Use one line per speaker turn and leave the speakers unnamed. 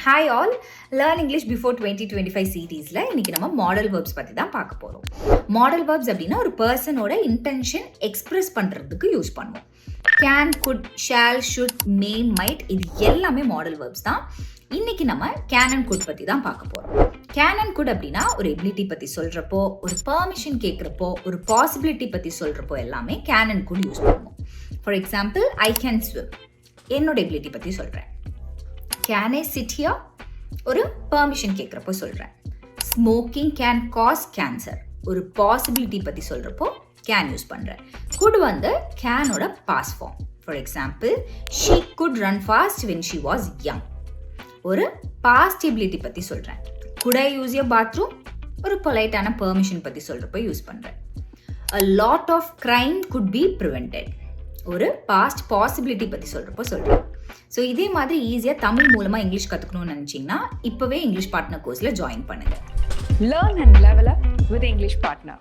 Hi all, learn English before 2025 சீரீஸில் இன்றைக்கி நம்ம மாடல் வேர்ப்ஸ் பற்றி தான் பார்க்க போகிறோம். மாடல் வேர்ப்ஸ் அப்படின்னா ஒரு பர்சனோட இன்டென்ஷன் எக்ஸ்பிரஸ் பண்ணுறதுக்கு யூஸ் பண்ணுவோம். Can, could, shall, should, may, might இது எல்லாமே மாடல் வேர்ப்ஸ் தான். இன்றைக்கி நம்ம கேன் அண்ட் குட் பற்றி தான் பார்க்க போகிறோம். கேன் அண்ட் குட் அப்படின்னா ஒரு எபிலிட்டி பற்றி சொல்கிறப்போ, ஒரு பெர்மிஷன் கேட்குறப்போ, ஒரு பாசிபிலிட்டி பற்றி சொல்கிறப்போ எல்லாமே கேன் அண்ட் குட் யூஸ் பண்ணுவோம். For example, I can swim, என்னோட எபிலிட்டி பற்றி சொல்கிறேன். கேன் ஐ சிட் ஹியர், ஒரு பெர்மிஷன் கேட்குறப்போ சொல்கிறேன். ஸ்மோக்கிங் கேன் காஸ் கேன்சர், ஒரு பாசிபிலிட்டி பற்றி சொல்கிறப்போ கேன் யூஸ் பண்ணுறேன். குட் வந்து கேனோட past form. For example, she could run fast when she was young, ஒரு பாஸ்ட் எபிலிட்டி பற்றி சொல்கிறேன். Could I use your bathroom, ஒரு பொலைட்டான பெர்மிஷன் பற்றி சொல்கிறப்போ யூஸ் பண்ணுறேன். A lot of crime could be prevented, ஒரு பாஸ்ட் பாசிபிலிட்டி பற்றி சொல்கிறப்போ சொல்கிறேன். ஸோ இதே மாதிரி ஈஸியாக தமிழ் மூலமாக இங்கிலீஷ் கற்றுக்கணும்னு நினச்சிங்கன்னா இப்போவே இங்கிலீஷ் பார்ட்னர் கோர்ஸில் ஜாயின் பண்ணுங்கள்.
Learn and level up with English Partner.